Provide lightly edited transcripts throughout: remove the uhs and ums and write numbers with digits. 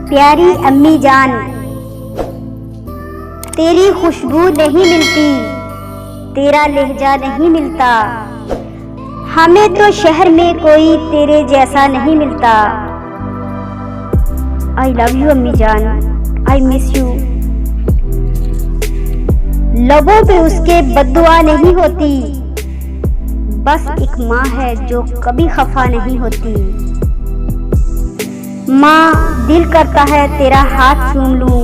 प्यारी अम्मी जान, तेरी खुशबू नहीं मिलती, तेरा लहजा नहीं मिलता, हमें तो शहर में कोई तेरे जैसा नहीं मिलता। आई लव यू अम्मी जान, आई मिस यू। लबों पे उसके बद्दुआ नहीं होती, बस एक माँ है जो कभी खफा नहीं होती। माँ, दिल करता है तेरा हाथ चूम लूं,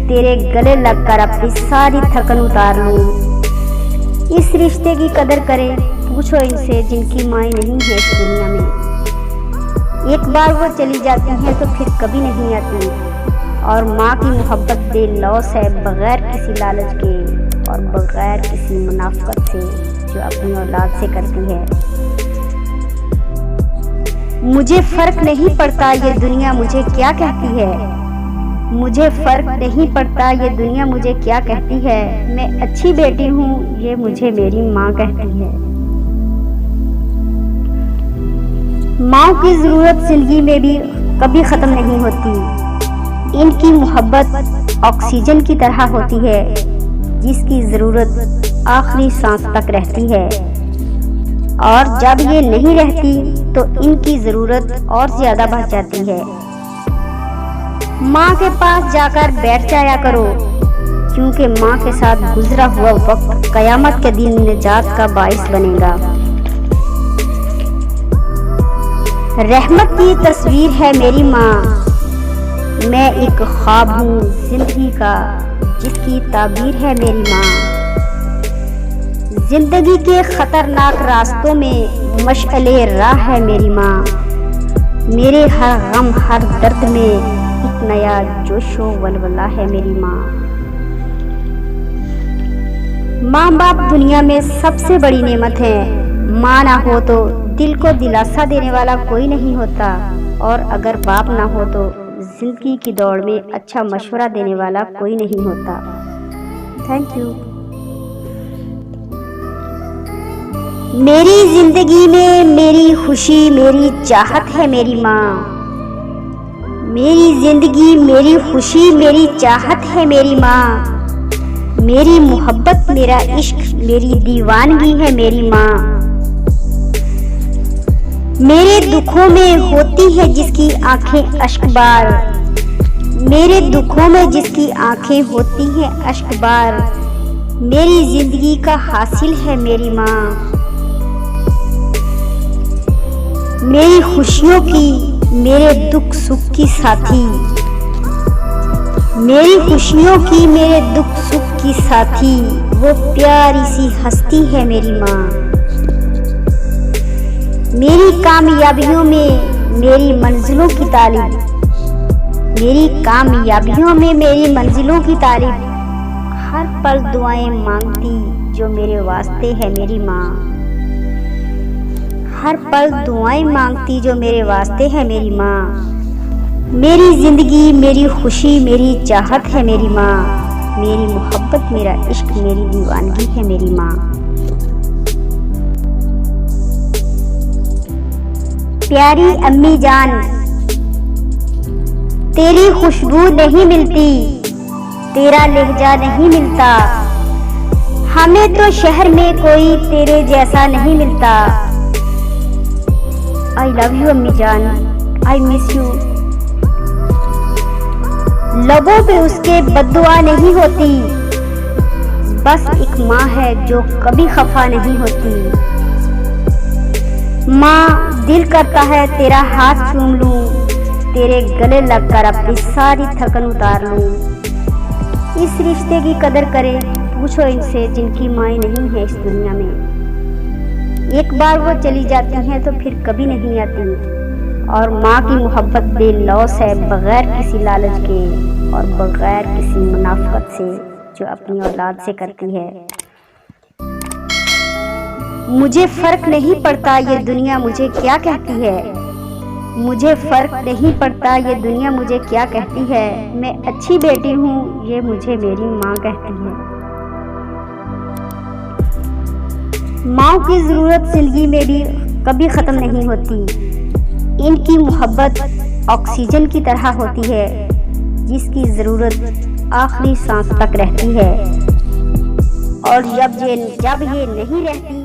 तेरे गले लगकर अपनी सारी थकन उतार लूं। इस रिश्ते की कदर करें, पूछो इनसे जिनकी माएँ नहीं है इस दुनिया में। एक बार वो चली जाती हैं तो फिर कभी नहीं आती, और माँ की मोहब्बत बेलौस है, बगैर किसी लालच के और बगैर किसी मुनाफकत से जो अपनी औलाद से करती है। मुझे फर्क नहीं पड़ता ये दुनिया मुझे क्या कहती है, मुझे फर्क नहीं पड़ता ये दुनिया मुझे क्या कहती है। मैं अच्छी बेटी हूँ ये मुझे मेरी माँ कहती है। माँ की जरूरत जिंदगी में भी कभी खत्म नहीं होती। इनकी मोहब्बत ऑक्सीजन की तरह होती है, जिसकी जरूरत आखिरी सांस तक रहती है, और जब ये नहीं रहती तो इनकी जरूरत और ज्यादा बढ़ जाती है। माँ के पास जाकर बैठ जाया करो, क्योंकि माँ के साथ गुजरा हुआ वक्त कयामत के दिन निजात का बाइस बनेगा। रहमत की तस्वीर है मेरी माँ, मैं एक ख्वाब हूँ जिंदगी का जिसकी ताबीर है मेरी माँ। जिंदगी के खतरनाक रास्तों में मशअले राह है मेरी माँ। मेरे हर गम हर दर्द में एक नया जोशो वलवला है मेरी माँ। माँ बाप दुनिया में सबसे बड़ी नेमत है। माँ ना हो तो दिल को दिलासा देने वाला कोई नहीं होता, और अगर बाप ना हो तो जिंदगी की दौड़ में अच्छा मशवरा देने वाला कोई नहीं होता। Thank you. मेरी जिंदगी में मेरी खुशी मेरी चाहत है मेरी माँ। मेरी जिंदगी मेरी खुशी मेरी चाहत है मेरी माँ। मेरी मोहब्बत मेरा इश्क मेरी दीवानगी है मेरी माँ। मेरे दुखों में होती है जिसकी आंखें अश्कबार, मेरे दुखों में जिसकी आंखें होती हैं अश्कबार, मेरी जिंदगी का हासिल है मेरी माँ। मेरी खुशियों की मेरे दुख सुख की साथी, मेरी खुशियों की मेरे दुख सुख की साथी, वो प्यारी सी हस्ती है मेरी माँ। मेरी कामयाबियों में मेरी मंजिलों की तारीफ, मेरी कामयाबियों में मेरी मंजिलों की तारीफ, हर पल दुआएं मांगती जो मेरे वास्ते है मेरी माँ। हर पल दुआएं मांगती जो मेरे वास्ते है मेरी माँ। मेरी जिंदगी मेरी खुशी मेरी चाहत है मेरी माँ। मेरी मोहब्बत मेरा इश्क मेरी दीवानगी है मेरी माँ। प्यारी अम्मी जान, तेरी खुशबू नहीं मिलती, तेरा लहजा नहीं मिलता, हमें तो शहर में कोई तेरे जैसा नहीं मिलता। आई लव यू अम्मी जान, आई मिस यू। लबों पे उसके बद्दुआ नहीं होती, बस एक माँ है जो कभी खफा नहीं होती। माँ, दिल करता है तेरा हाथ चूम लूं, तेरे गले लगकर अपनी सारी थकन उतार लूं। इस रिश्ते की कदर करें, पूछो इनसे जिनकी माएँ नहीं है इस दुनिया में। एक बार वो चली जाती हैं तो फिर कभी नहीं आती, और माँ की मोहब्बत बेलौस है, बगैर किसी लालच के और बगैर किसी मुनाफकत से जो अपनी औलाद से करती है। मुझे फर्क नहीं पड़ता ये दुनिया मुझे क्या कहती है, मुझे फर्क नहीं पड़ता ये दुनिया मुझे क्या कहती है। मैं अच्छी बेटी हूँ ये मुझे मेरी माँ कहती है। माँ की जरूरत जिंदगी में भी कभी खत्म नहीं होती। इनकी मोहब्बत ऑक्सीजन की तरह होती है, जिसकी ज़रूरत आखिरी सांस तक रहती है, और जब ये नहीं रहती